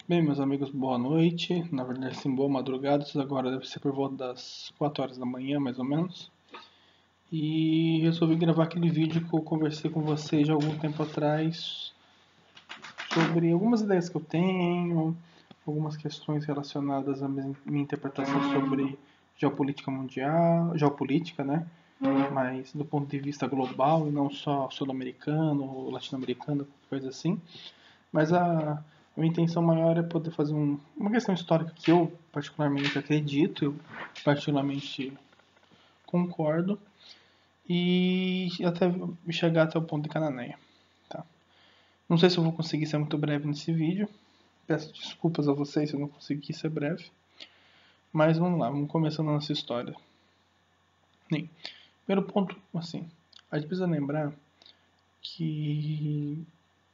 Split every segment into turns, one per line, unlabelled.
Bem, meus amigos, boa noite. Na verdade, sim, boa madrugada. Isso agora deve ser por volta das 4 horas da manhã, mais ou menos. E resolvi gravar aquele vídeo que eu conversei com vocês há algum tempo atrás sobre algumas ideias que eu tenho, algumas questões relacionadas à minha interpretação sobre geopolítica mundial, geopolítica, né? Mas do ponto de vista global e não só sul-americano, latino-americano, coisa assim. Mas a minha intenção maior é poder fazer uma questão histórica que eu particularmente acredito, eu particularmente concordo, e até chegar até o ponto de Cananéia. Tá? Não sei se eu vou conseguir ser muito breve nesse vídeo, peço desculpas a vocês se eu não conseguir ser breve, mas vamos lá, vamos começando a nossa história. Bem, primeiro ponto, assim, a gente precisa lembrar que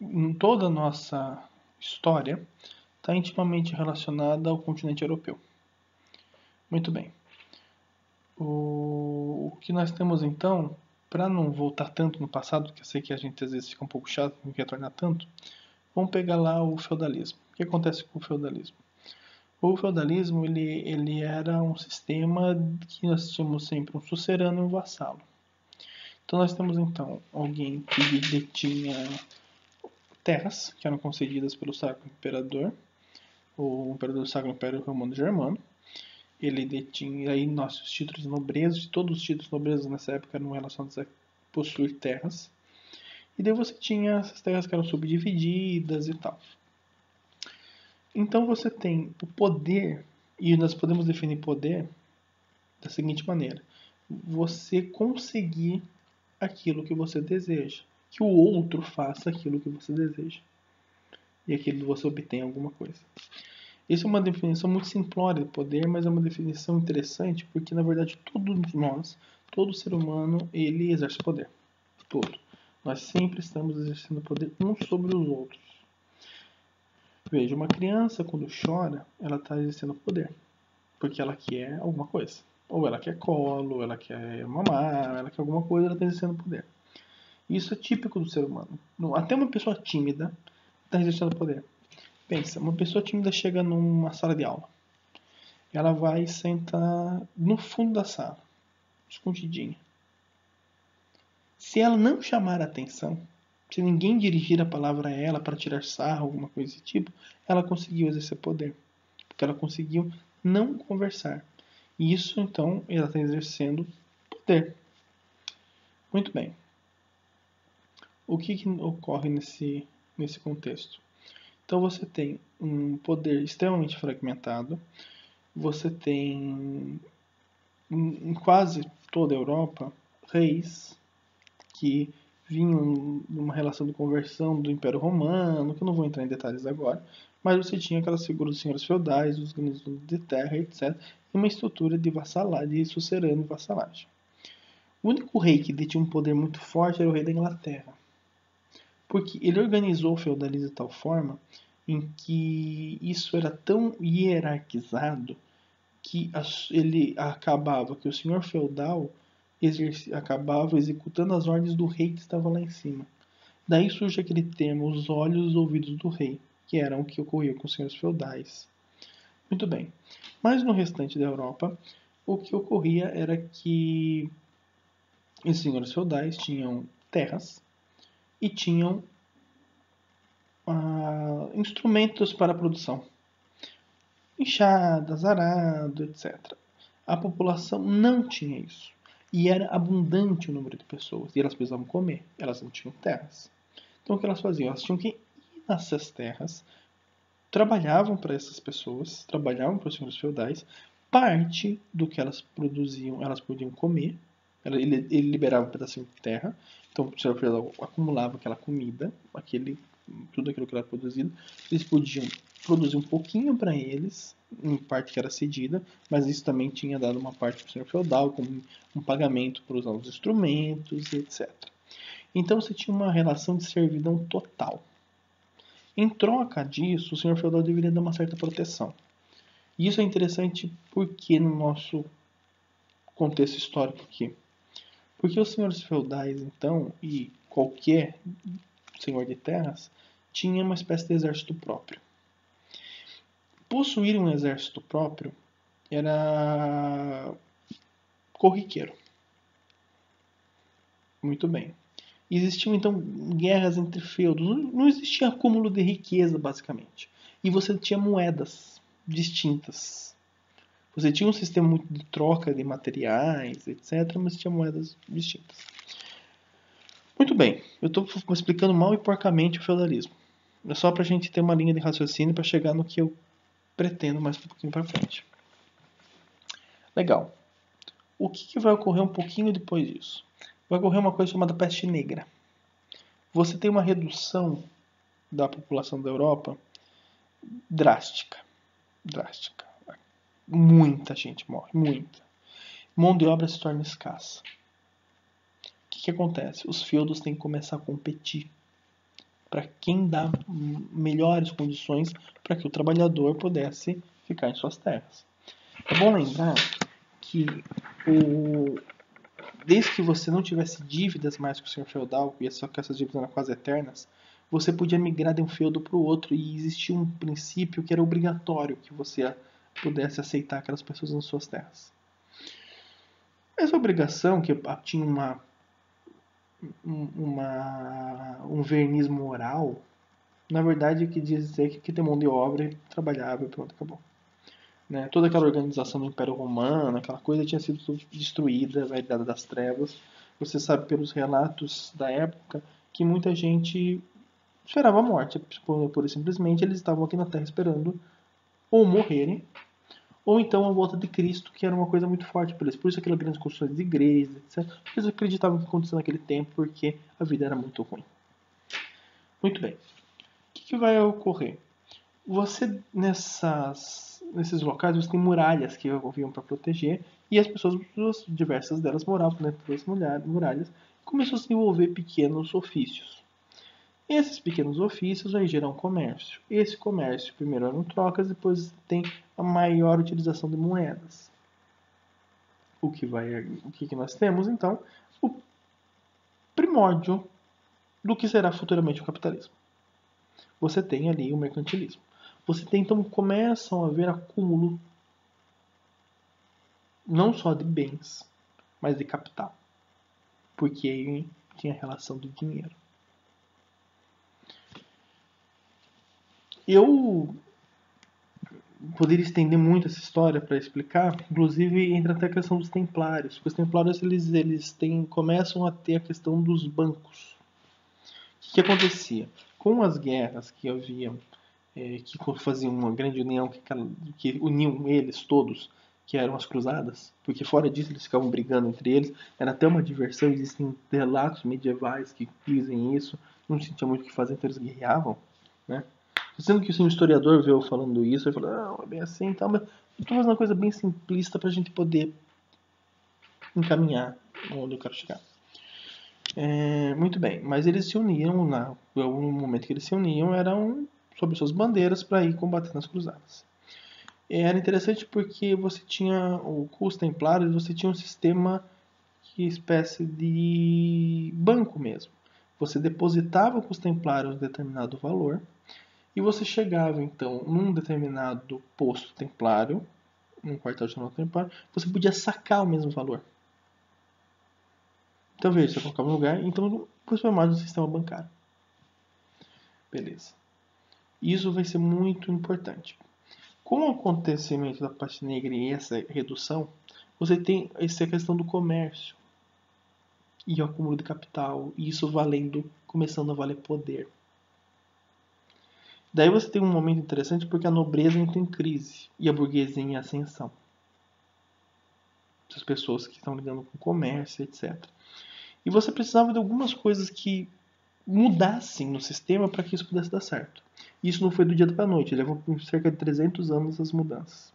em toda a nossa história está intimamente relacionada ao continente europeu. Muito bem. O que nós temos então, para não voltar tanto no passado, que eu sei que a gente às vezes fica um pouco chato, não quer tornar tanto, vamos pegar lá o feudalismo. O que acontece com o feudalismo? O feudalismo ele era um sistema que nós tínhamos sempre um sucerano e um vassalo. Então nós temos então alguém que detinha terras que eram concedidas pelo Sacro Imperador, o Imperador do Sacro Império Romano Germano. Ele detinha aí nossos títulos de nobreza, todos os títulos de nobreza nessa época eram relacionados a possuir terras. E daí você tinha essas terras que eram subdivididas e tal. Então você tem o poder, e nós podemos definir poder da seguinte maneira: você conseguir aquilo que você deseja, que o outro faça aquilo que você deseja, e aquilo você obtém alguma coisa. Isso é uma definição muito simplória de poder, mas é uma definição interessante porque, na verdade, todos nós, todo ser humano, ele exerce poder. Todo. Nós sempre estamos exercendo poder uns sobre os outros. Veja, uma criança, quando chora, ela está exercendo poder. Porque ela quer alguma coisa. Ou ela quer colo, ou ela quer mamar, ela quer alguma coisa, ela está exercendo poder. Isso é típico do ser humano. Até uma pessoa tímida está exercendo poder. Pensa, uma pessoa tímida chega numa sala de aula. Ela vai sentar no fundo da sala, escondidinha. Se ela não chamar a atenção, se ninguém dirigir a palavra a ela para tirar sarro, alguma coisa desse tipo, ela conseguiu exercer poder. Porque ela conseguiu não conversar. E isso, então, ela está exercendo poder. Muito bem. O que ocorre nesse contexto? Então você tem um poder extremamente fragmentado, você tem em quase toda a Europa reis que vinham numa relação de conversão do Império Romano, que eu não vou entrar em detalhes agora, mas você tinha aquelas figuras dos senhores feudais, dos grandes donos de terra, etc., e uma estrutura de vassalagem, de sucerano e vassalagem. O único rei que detinha um poder muito forte era o rei da Inglaterra, porque ele organizou o feudalismo de tal forma em que isso era tão hierarquizado que ele acabava que o senhor feudal acabava executando as ordens do rei que estava lá em cima. Daí surge aquele termo, os olhos e os ouvidos do rei, que eram o que ocorria com os senhores feudais. Muito bem. Mas no restante da Europa, o que ocorria era que os senhores feudais tinham terras e tinham instrumentos para a produção. Enxadas, arado, etc. A população não tinha isso. E era abundante o número de pessoas. E elas precisavam comer. Elas não tinham terras. Então o que elas faziam? Elas tinham que ir nessas terras, trabalhavam para essas pessoas, trabalhavam para os senhores feudais. Parte do que elas produziam, elas podiam comer. Ele liberava um pedacinho de terra. Então o senhor feudal acumulava aquela comida, tudo aquilo que era produzido. Eles podiam produzir um pouquinho para eles, em parte que era cedida, mas isso também tinha dado uma parte para o senhor feudal, como um pagamento por usar os instrumentos, etc. Então você tinha uma relação de servidão total. Em troca disso, o senhor feudal deveria dar uma certa proteção. E isso é interessante porque no nosso contexto histórico aqui. Porque os senhores feudais, então, e qualquer senhor de terras, tinha uma espécie de exército próprio. possuir um exército próprio era corriqueiro. Muito bem. Existiam então guerras entre feudos. Não existia acúmulo de riqueza, basicamente. E você tinha moedas distintas. Você tinha um sistema muito de troca de materiais, etc., mas tinha moedas distintas. Muito bem, eu estou explicando mal e porcamente o feudalismo. É só para a gente ter uma linha de raciocínio para chegar no que eu pretendo mais um pouquinho para frente. Legal. O que vai ocorrer um pouquinho depois disso? Vai ocorrer uma coisa chamada peste negra. Você tem uma redução da população da Europa drástica. Drástica. Muita gente morre, muita. Mão de obra se torna escassa. O que acontece? Os feudos têm que começar a competir para quem dá melhores condições para que o trabalhador pudesse ficar em suas terras. É bom lembrar que desde que você não tivesse dívidas mais com o senhor feudal, e que essas dívidas eram quase eternas, você podia migrar de um feudo para o outro e existia um princípio que era obrigatório que você pudesse aceitar aquelas pessoas nas suas terras. Essa obrigação, que tinha um verniz moral, na verdade, que dizer que tem mão de obra e trabalhava e pronto, acabou. Né? Toda aquela organização do Império Romano, aquela coisa tinha sido destruída, a Idade das Trevas. Você sabe pelos relatos da época que muita gente esperava a morte, pura e simplesmente eles estavam aqui na Terra esperando ou morrerem, ou então a volta de Cristo, que era uma coisa muito forte para eles. Por isso aquelas grandes construções de igrejas, etc. Eles acreditavam que acontecia naquele tempo porque a vida era muito ruim. Muito bem. O que vai ocorrer? Você, nesses locais, você tem muralhas que haviam para proteger, e as pessoas, diversas delas, moravam dentro das muralhas, e começou a se desenvolver pequenos ofícios. Esses pequenos ofícios aí geram comércio. Esse comércio, primeiro eram trocas, depois tem a maior utilização de moedas. O que nós temos, então? O primórdio do que será futuramente o capitalismo. Você tem ali o mercantilismo. Você tem, então, começam a haver acúmulo não só de bens, mas de capital. Porque aí tinha a relação do dinheiro. Eu poderia estender muito essa história para explicar, inclusive entra até a questão dos templários. Porque os templários começam a ter a questão dos bancos. O que acontecia? Com as guerras que haviam, que faziam uma grande união, que uniam eles todos, que eram as cruzadas, porque fora disso eles ficavam brigando entre eles, era até uma diversão, existem relatos medievais que dizem isso, não tinha muito o que fazer, então eles guerreavam, né? Sendo que se um historiador vê eu falando isso, ele fala, não, é bem assim e tal, mas eu estou fazendo uma coisa bem simplista para a gente poder encaminhar onde eu quero chegar. Muito bem, mas eles se uniam no momento que eles se uniam, eram sob suas bandeiras para ir combater nas cruzadas. Era interessante porque você tinha com os templários, você tinha um sistema que espécie de banco mesmo. Você depositava com os templários um determinado valor e você chegava então num determinado posto templário, num quartel-general templário, você podia sacar o mesmo valor. Então veja, você colocava no lugar, então foi mais um sistema bancário. Beleza. Isso vai ser muito importante. Com o acontecimento da peste negra e essa redução, você tem essa questão do comércio e o acúmulo de capital, e isso começando a valer poder. Daí você tem um momento interessante porque a nobreza entra em crise e a burguesia em ascensão. Essas pessoas que estão lidando com comércio, etc. E você precisava de algumas coisas que mudassem no sistema para que isso pudesse dar certo. Isso não foi do dia para a noite, levou cerca de 300 anos as mudanças.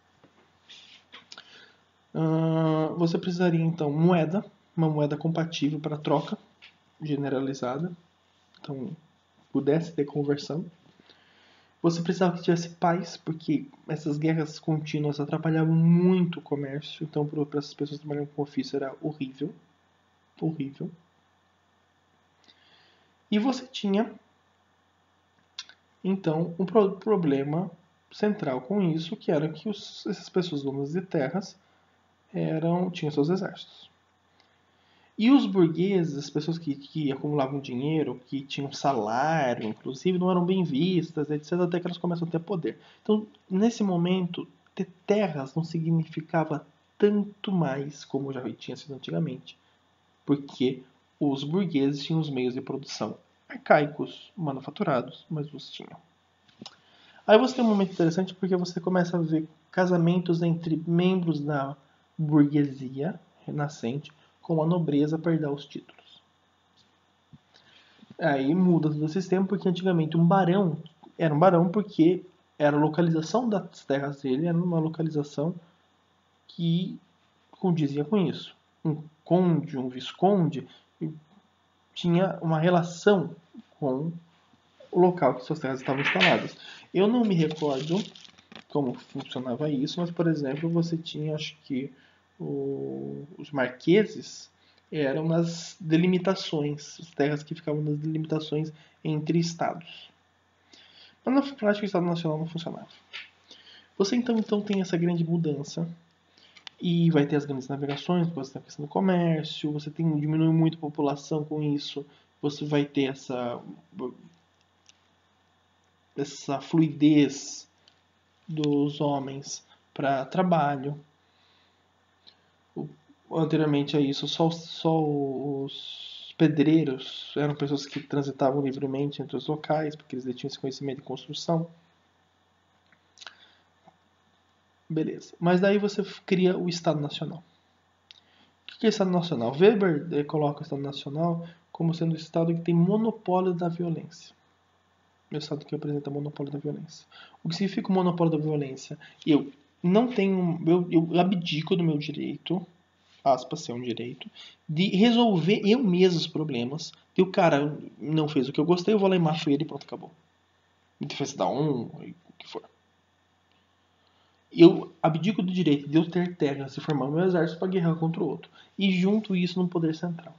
Você precisaria então uma moeda compatível para troca generalizada, então pudesse ter conversão. Você precisava que tivesse paz, porque essas guerras contínuas atrapalhavam muito o comércio, então para essas pessoas trabalhando com ofício era horrível, horrível. E você tinha então um problema central com isso, que era que essas pessoas donas de terras tinham seus exércitos. E os burgueses, as pessoas que acumulavam dinheiro, que tinham salário, inclusive, não eram bem vistas, etc., até que elas começam a ter poder. Então, nesse momento, ter terras não significava tanto mais como já tinha sido antigamente, porque os burgueses tinham os meios de produção arcaicos, manufaturados, mas os tinham. Aí você tem um momento interessante porque você começa a ver casamentos entre membros da burguesia renascente com a nobreza para herdar os títulos. Aí muda todo o sistema porque antigamente um barão era um barão porque era a localização das terras dele, era uma localização que condizia com isso. Um conde, um visconde tinha uma relação com o local que suas terras estavam instaladas. Eu não me recordo como funcionava isso, mas, por exemplo, você tinha, acho que, os marqueses eram nas delimitações, as terras que ficavam nas delimitações entre estados. Mas na prática o Estado Nacional não funcionava. Você então tem essa grande mudança e vai ter as grandes navegações, você tem a questão do comércio, você diminui muito a população com isso, você vai ter essa fluidez dos homens para trabalho. Anteriormente a isso, só os pedreiros eram pessoas que transitavam livremente entre os locais, porque eles tinham esse conhecimento de construção. Beleza. Mas daí você cria o Estado Nacional. O que é Estado Nacional? Weber coloca o Estado Nacional como sendo o Estado que tem monopólio da violência. O Estado que apresenta monopólio da violência. O que significa o monopólio da violência? Eu não tenho. Eu abdico do meu direito, aspas, ser um direito, de resolver eu mesmo os problemas. E o cara não fez o que eu gostei, eu vou lá e mato ele e pronto, acabou. Defesa da honra, o que for. Eu abdico do direito de eu ter terras e formar meu exército para guerrear contra o outro. E junto isso no poder central.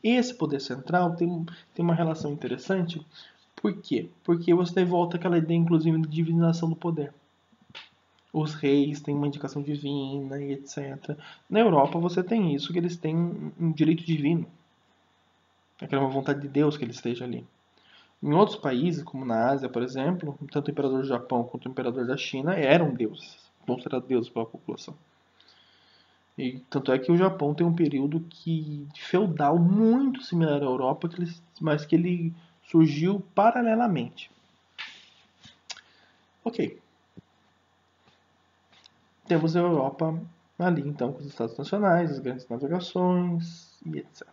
Esse poder central tem uma relação interessante. Por quê? Porque você volta àquela ideia, inclusive, de divinização do poder. Os reis têm uma indicação divina e etc. Na Europa você tem isso, que eles têm um direito divino. É uma vontade de Deus que ele esteja ali. Em outros países, como na Ásia, por exemplo, tanto o imperador do Japão quanto o imperador da China eram deuses, considerados deuses pela população. E tanto é que o Japão tem um período feudal muito similar à Europa, mas que ele surgiu paralelamente. Ok. Temos a Europa ali, então, com os Estados Nacionais, as grandes navegações e etc.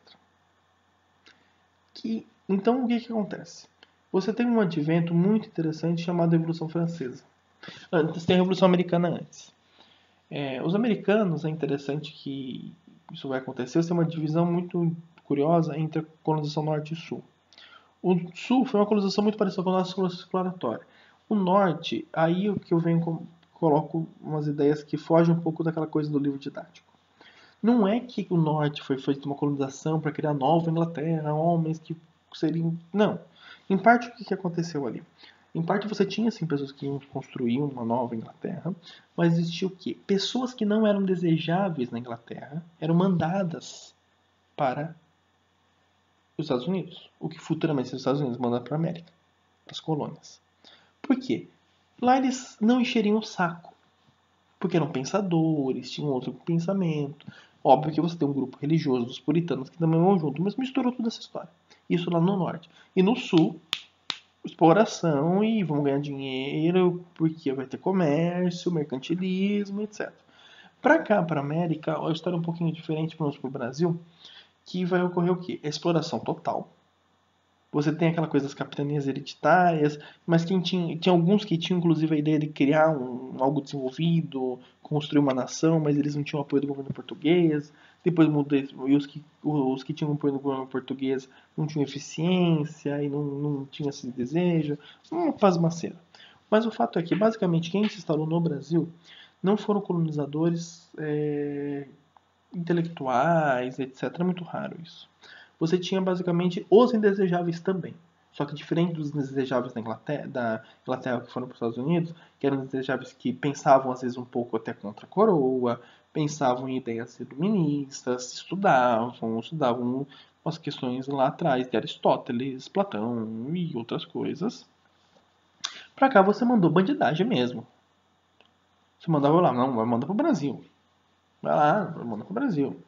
Então, o que acontece? Você tem um advento muito interessante chamado Revolução Francesa. Antes tem a Revolução Americana antes. Os americanos, é interessante que isso vai acontecer, você tem uma divisão muito curiosa entre a colonização norte e sul. O sul foi uma colonização muito parecida com a nossa colonização exploratória. O norte, aí o que eu coloco umas ideias que fogem um pouco daquela coisa do livro didático. Não é que o norte foi feito uma colonização para criar nova Inglaterra, homens que seriam... Não. Em parte, o que aconteceu ali? Em parte, você tinha, sim, pessoas que iam construir uma nova Inglaterra, mas existia o quê? Pessoas que não eram desejáveis na Inglaterra eram mandadas para os Estados Unidos. O que futuramente os Estados Unidos mandaram para a América, para as colônias. Por quê? Lá eles não encheriam o saco. Porque eram pensadores, tinham outro pensamento. Óbvio que você tem um grupo religioso dos puritanos que também vão junto, mas misturou toda essa história. Isso lá no norte. E no sul, exploração e vão ganhar dinheiro porque vai ter comércio, mercantilismo, etc. Para cá, para a América, a história é um pouquinho diferente para o Brasil, que vai ocorrer o quê? A exploração total. Você tem aquela coisa das capitanias hereditárias, mas tinha alguns que tinham inclusive a ideia de criar algo desenvolvido, construir uma nação, mas eles não tinham apoio do governo português. Depois mudou, e os que tinham apoio do governo português não tinham eficiência e não tinham esse desejo. Uma pasmaceira. Mas o fato é que, basicamente, quem se instalou no Brasil não foram colonizadores intelectuais, etc. É muito raro isso. Você tinha basicamente os indesejáveis também. Só que diferente dos desejáveis da Inglaterra que foram para os Estados Unidos, que eram desejáveis que pensavam às vezes um pouco até contra a coroa, pensavam em ideias iluministas, estudavam as questões lá atrás de Aristóteles, Platão e outras coisas. Para cá você mandou bandidagem mesmo. Você mandava lá, não, vai mandar pro Brasil. Vai lá, manda pro Brasil.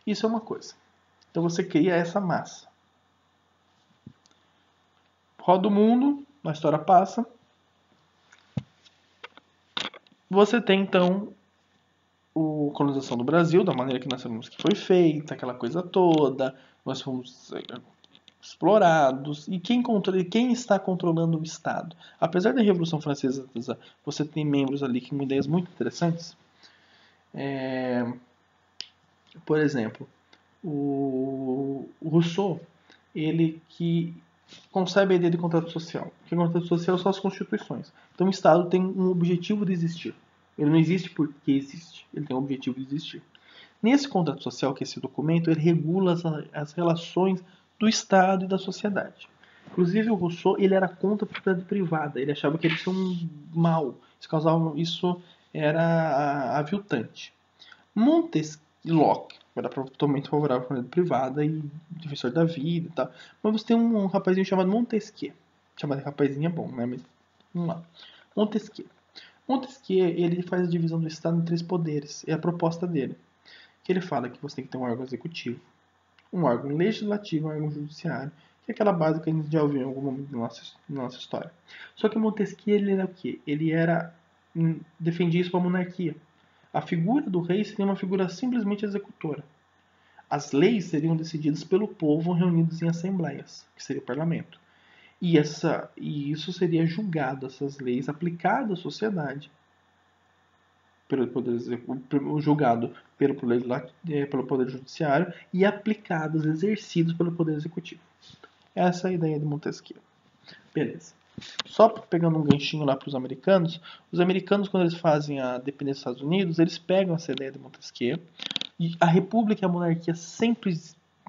Isso é uma coisa. Então você cria essa massa. Roda o mundo, a história passa. Você tem então a colonização do Brasil, da maneira que nós sabemos que foi feita, aquela coisa toda. Nós fomos explorados. E quem está controlando o Estado? Apesar da Revolução Francesa, você tem membros ali com ideias muito interessantes. Por exemplo, o Rousseau, ele que concebe a ideia de contrato social. Que contrato social são as constituições. Então o Estado tem um objetivo de existir. Ele não existe porque existe. Ele tem um objetivo de existir. Nesse contrato social, que é esse documento, ele regula as relações do Estado e da sociedade. Inclusive o Rousseau, ele era contra a propriedade privada. Ele achava que isso era um mal. Isso era aviltante. Locke era totalmente favorável à propriedade privada e defensor da vida e tal. Mas você tem um rapazinho chamado Montesquieu. Chamado de rapazinho é bom, né? Mas vamos lá. Montesquieu. Montesquieu, ele faz a divisão do Estado em 3 poderes. É a proposta dele. Que ele fala que você tem que ter um órgão executivo, um órgão legislativo, um órgão judiciário, que é aquela base que a gente já ouviu em algum momento da nossa história. Só que Montesquieu, ele era o quê? Ele defendia isso para a monarquia. A figura do rei seria uma figura simplesmente executora. As leis seriam decididas pelo povo reunidos em assembleias, que seria o parlamento. E isso seria julgado, essas leis aplicadas à sociedade, pelo poder julgado pelo poder judiciário e aplicados, exercidos pelo poder executivo. Essa é a ideia de Montesquieu. Beleza. Só pegando um ganchinho lá para os americanos quando eles fazem a dependência dos Estados Unidos, eles pegam essa ideia de Montesquieu e a república e a monarquia sempre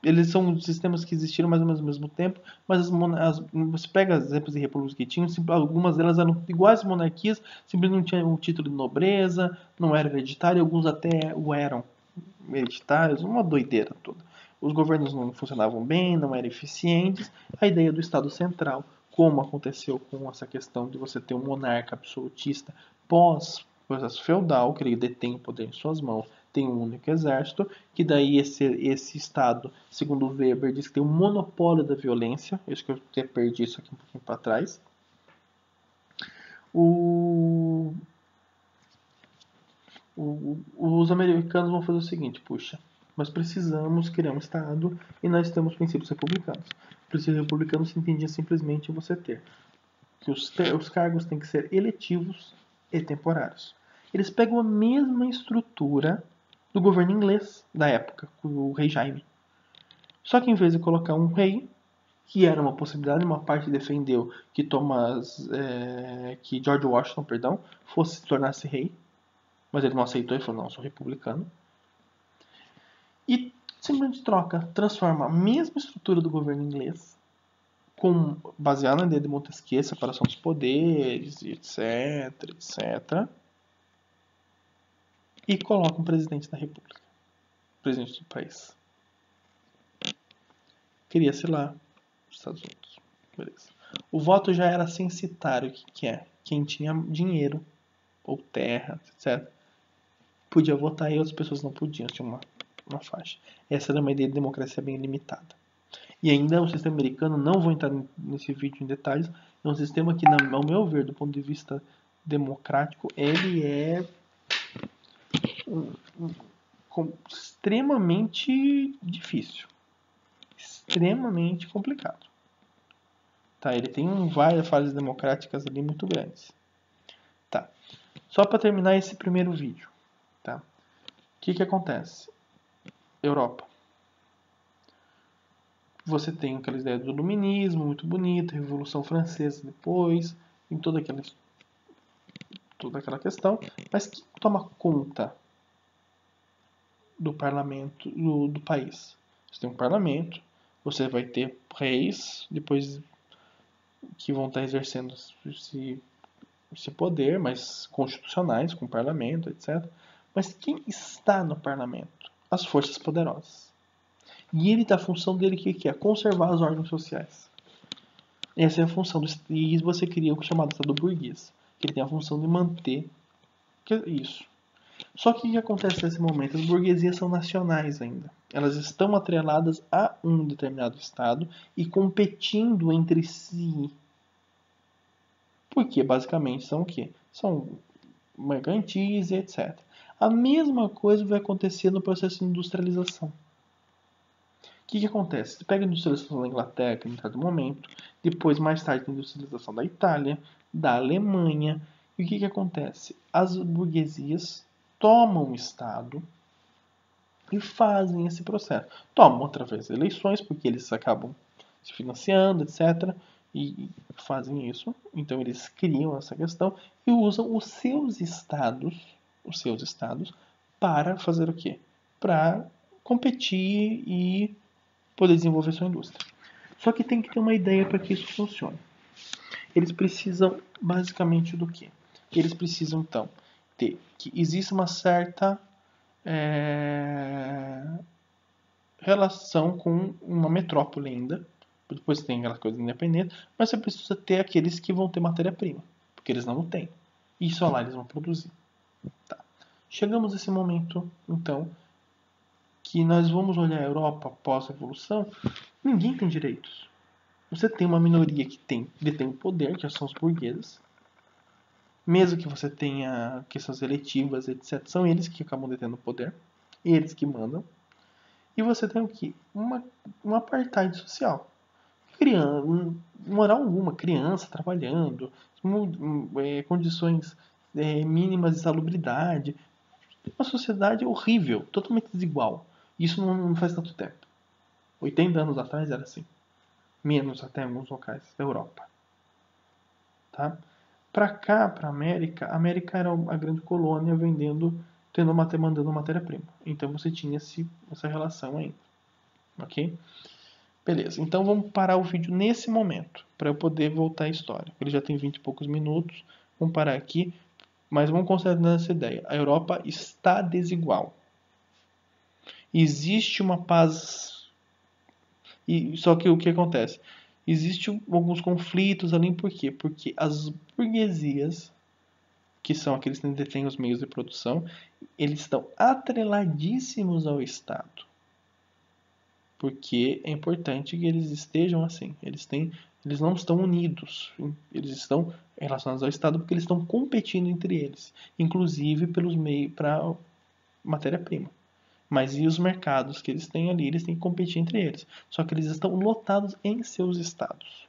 eles são sistemas que existiram mais ou menos ao mesmo tempo, mas você pega os exemplos de repúblicas que tinham, algumas delas eram iguais às monarquias, simplesmente não tinham um título de nobreza, não era hereditário, alguns até o eram hereditários, uma doideira toda. Os governos não funcionavam bem, não eram eficientes. A ideia do Estado Central, como aconteceu com essa questão de você ter um monarca absolutista pós-processo feudal, que ele detém o poder em suas mãos, tem um único exército, que daí esse Estado, segundo o Weber, diz que tem um monopólio da violência. Eu acho que eu até perdi isso aqui um pouquinho para trás. Os americanos vão fazer o seguinte, puxa, nós precisamos criar um Estado e nós temos princípios republicanos. Princípios republicanos se entendia simplesmente você ter que os cargos têm que ser eletivos e temporários. Eles pegam a mesma estrutura do governo inglês da época, com o rei Jaime. Só que em vez de colocar um rei, que era uma possibilidade, uma parte defendeu que que George Washington, perdão, tornasse rei, mas ele não aceitou e falou, não, sou republicano. E simplesmente transforma a mesma estrutura do governo inglês, baseada na ideia de Montesquieu, separação dos poderes, etc, etc, e coloca um presidente da república, presidente do país. Cria-se lá os Estados Unidos. Beleza. O voto já era censitário, o que é? Quem tinha dinheiro, ou terra, etc, podia votar e outras pessoas não podiam, tinha uma faixa. Essa era uma ideia de democracia bem limitada. E ainda o sistema americano, não vou entrar nesse vídeo em detalhes, é um sistema que, ao meu ver, do ponto de vista democrático, ele é extremamente difícil. Extremamente complicado. Tá, ele tem várias fases democráticas ali muito grandes. Tá. Só para terminar esse primeiro vídeo, tá? O que acontece? Europa. Você tem aquela ideia do iluminismo, muito bonita, Revolução Francesa depois, em toda aquela questão, mas quem toma conta do parlamento do país? Você tem um parlamento, Você vai ter reis, depois que vão estar exercendo esse poder, mas constitucionais, com o parlamento, etc. Mas quem está no parlamento? As forças poderosas. E ele a função dele que é? Conservar os órgãos sociais. Essa é a função do e você cria o chamado Estado burguês, que ele tem a função de manter isso. Só que o que acontece nesse momento? As burguesias são nacionais ainda. Elas estão atreladas a um determinado estado e competindo entre si. Porque basicamente são o quê? São mercantis e etc. A mesma coisa vai acontecer no processo de industrialização. O que acontece? Você pega a industrialização da Inglaterra, em dado momento, depois, mais tarde, a industrialização da Itália, da Alemanha. E o que acontece? As burguesias tomam o Estado e fazem esse processo. Tomam através de eleições, porque eles acabam se financiando, etc. E fazem isso. Então eles criam essa questão e usam os seus estados para fazer o quê? Para competir e poder desenvolver sua indústria. Só que tem que ter uma ideia para que isso funcione. Eles precisam basicamente do quê? Eles precisam então ter que existe uma certa relação com uma metrópole ainda. Depois tem aquela coisa independente, mas você precisa ter aqueles que vão ter matéria-prima, porque eles não têm. E só lá eles vão produzir. Tá. Chegamos a esse momento, então, que nós vamos olhar a Europa pós-revolução, ninguém tem direitos. Você tem uma minoria que detém o poder, que são os burgueses. Mesmo que você tenha questões eletivas, etc., são eles que acabam detendo o poder. Eles que mandam. E você tem o quê? Um apartheid social. Criando, moral alguma, criança trabalhando, condições mínimas de salubridade. Uma sociedade horrível, totalmente desigual. Isso não faz tanto tempo. 80 anos atrás era assim. Menos até em alguns locais da Europa. Tá? Para cá, para a América era a grande colônia mandando matéria-prima. Então você tinha essa relação ainda. Ok? Beleza, então vamos parar o vídeo nesse momento, para eu poder voltar à história. Ele já tem 20 e poucos minutos, vamos parar aqui, mas vamos considerar essa ideia. A Europa está desigual. Existe uma paz, só que o que acontece? Existem alguns conflitos ali, por quê? Porque as burguesias, que são aqueles que detêm os meios de produção, eles estão atreladíssimos ao Estado. Porque é importante que eles estejam assim. Eles não estão unidos. Eles estão relacionados ao Estado porque eles estão competindo entre eles, inclusive pelos meios para matéria-prima. Mas e os mercados que eles têm ali, eles têm que competir entre eles. Só que eles estão lotados em seus estados.